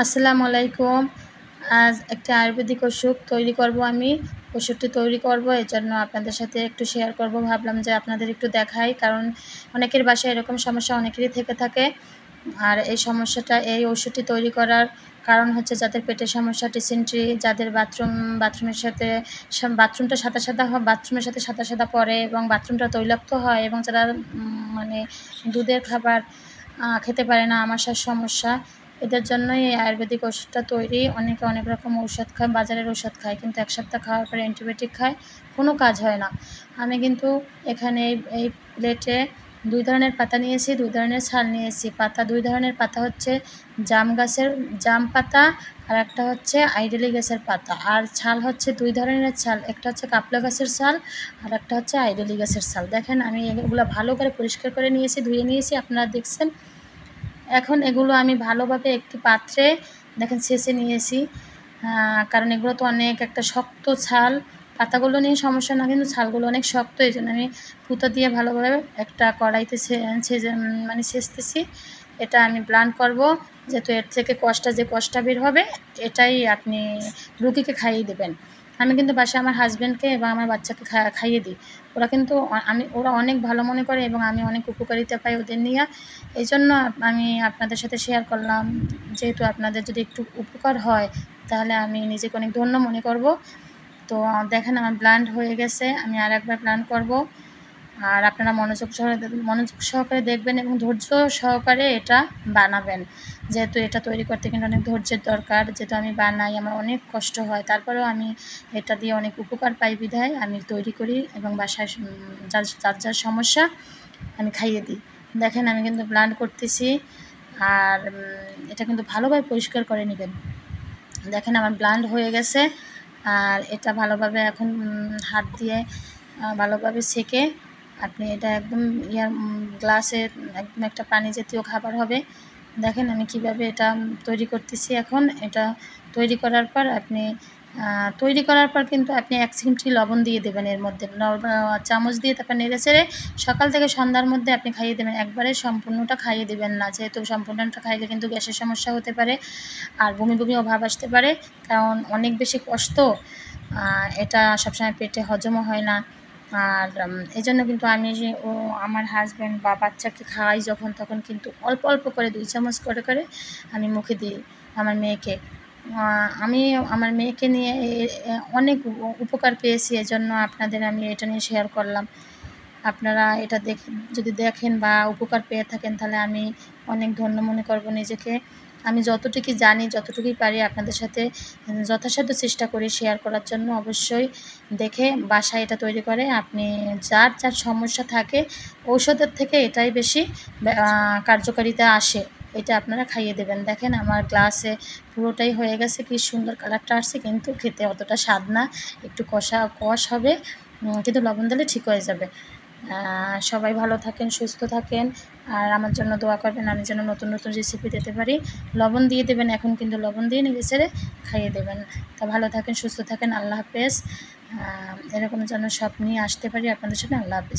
আসসালামু আলাইকুম। আজ একটা আয়ুর্বেদিক ওষুধ তৈরি করব আমি। ওষুধটি তৈরি করব এজন্য আপনাদের সাথে একটু শেয়ার করব। ভাবলাম যে আপনাদের একটু দেখাই। কারণ অনেকের বাসায় এরকম সমস্যা অনেকেরই থেকে থাকে। আর এই ওষুধটি তৈরি করার কারণ হচ্ছে যাদের পেটের সমস্যা, ডিসেন্ট্রি, যাদের বাথরুমটা বাথরুমের সাথে সাদা পড়ে এবং বাথরুমটা তৈলাক্ত হয় এবং যারা মানে দুধের খাবার খেতে পারে না, আমাশার সমস্যা, এদের জন্যই এই আয়ুর্বেদিক ওষুধটা তৈরি। অনেকে অনেক রকম ঔষধ খায়, বাজারের ওষুধ খায়, কিন্তু ১ সপ্তাহ খাওয়ার পরে অ্যান্টিবায়োটিক খায়, কোনো কাজ হয় না। আমি কিন্তু এখানে এই প্লেটে ২ ধরনের পাতা নিয়েছি, ২ ধরনের ছাল নিয়েছি। পাতা ২ ধরনের পাতা হচ্ছে জাম পাতা, আর একটা হচ্ছে আইডেলি গাছের পাতা। আর ছাল হচ্ছে ২ ধরনের ছাল, একটা হচ্ছে কাপলা গাছের ছাল আর একটা হচ্ছে আইডেলি গাছের ছাল। দেখেন আমি এগুলো ভালো করে পরিষ্কার করে নিয়েছি, ধুয়ে নিয়েছি, আপনারা দেখছেন। এখন এগুলো আমি ভালোভাবে একটি পাত্রে দেখেন ছেঁচে নিয়েছি, কারণ এগুলো তো অনেক একটা শক্ত ছাল। পাতাগুলো নিয়ে সমস্যা না, কিন্তু ছালগুলো অনেক শক্ত, এই জন্য আমি ফুটো দিয়ে ভালোভাবে একটা কড়াইতে ছেঁচতেছি। এটা আমি ব্লেন্ড করব, যেহেতু এর থেকে কষটা বের হবে, এটাই আপনি রুগীকে খাইয়ে দেবেন। আমি কিন্তু বাসায় আমার হাজব্যান্ডকে এবং আমার বাচ্চাকে খাইয়ে দিই। ওরা অনেক ভালো মনে করে এবং আমি অনেক উপকারিতা পাই ওদের নিয়ে। এই জন্য আমি আপনাদের সাথে শেয়ার করলাম। যেহেতু আপনাদের যদি একটু উপকার হয় তাহলে আমি নিজেকে অনেক ধন্য মনে করব। তো দেখেন আমার ব্লেন্ড হয়ে গেছে, আমি আরেকবার ব্লেন্ড করব। আর আপনারা মনোযোগ সহকারে দেখবেন এবং ধৈর্য সহকারে এটা বানাবেন। যেহেতু এটা তৈরি করতে কিন্তু অনেক ধৈর্যের দরকার। যেহেতু আমি বানাই, আমার অনেক কষ্ট হয়, তারপরেও আমি এটা দিয়ে অনেক উপকার পাই বিধায় আমি তৈরি করি এবং বাসায় যার সমস্যা আমি খাইয়ে দিই। দেখেন আমি কিন্তু ব্লেন্ড করতেছি, আর এটা কিন্তু ভালোভাবে পরিষ্কার করে নেবেন। দেখেন আমার ব্লেন্ড হয়ে গেছে, আর এটা ভালোভাবে এখন হাত দিয়ে ভালোভাবে ছেঁকে আপনি এটা একদম গ্লাসে একদম একটা পানি জাতীয় খাবার হবে। দেখেন আমি কিভাবে এটা তৈরি করতেছি। এখন এটা তৈরি করার পর কিন্তু আপনি ১ চিমটি লবণ দিয়ে দেবেন এর মধ্যে, চামচ দিয়ে তারপর নেড়েচেড়ে সকাল থেকে সন্ধ্যার মধ্যে আপনি খাইয়ে দেবেন। একবারে সম্পূর্ণটা খাইয়ে দিবেন না, যেহেতু সম্পূর্ণটা খাইলে কিন্তু গ্যাসের সমস্যা হতে পারে আর বমিও ভাব আসতে পারে, কারণ অনেক বেশি কষ্ট। এটা সবসময় পেটে হজমও হয় না। আর এজন্য কিন্তু আমি আমার হাজব্যান্ড বা বাচ্চাকে খাওয়াই যখন, তখন কিন্তু অল্প অল্প করে ২ চামচ করে আমি মুখে দিই আমার মেয়েকে। আমি আমার মেয়েকে নিয়ে অনেক উপকার পেয়েছি, এজন্য আপনাদের আমি এটা নিয়ে শেয়ার করলাম। আপনারা এটা যদি দেখেন বা উপকার পেয়ে থাকেন তাহলে আমি অনেক ধন্য মনে করব নিজেকে। আমি যতটুকু জানি, যতটুকুই পারি আপনাদের সাথে যথাসাধ্য চেষ্টা করি শেয়ার করার জন্য। অবশ্যই দেখে বাসায় এটা তৈরি করে আপনি যার সমস্যা থাকে ঔষধের থেকে এটাই বেশি কার্যকারিতা আসে। এটা আপনারা খাইয়ে দেবেন। দেখেন আমার গ্লাসে পুরোটাই হয়ে গেছে, কি সুন্দর কালারটা আসছে, কিন্তু খেতে অতটা স্বাদ না, একটু কষ হবে, কিন্তু লবণ দিলে ঠিক হয়ে যাবে। সবাই ভালো থাকেন, সুস্থ থাকেন, আর আমার জন্য দোয়া করবেন আমি যেন নতুন নতুন রেসিপি দিতে পারি। লবণ দিয়ে দেবেন, এখন কিন্তু লবণ দিয়ে নেড়েচেড়ে খাইয়ে দেবেন। তা ভালো থাকেন, সুস্থ থাকেন, আল্লাহ হাফেজ। এরকম যেন সব নিয়ে আসতে পারি আপনাদের সামনে। আল্লাহ হাফেজ।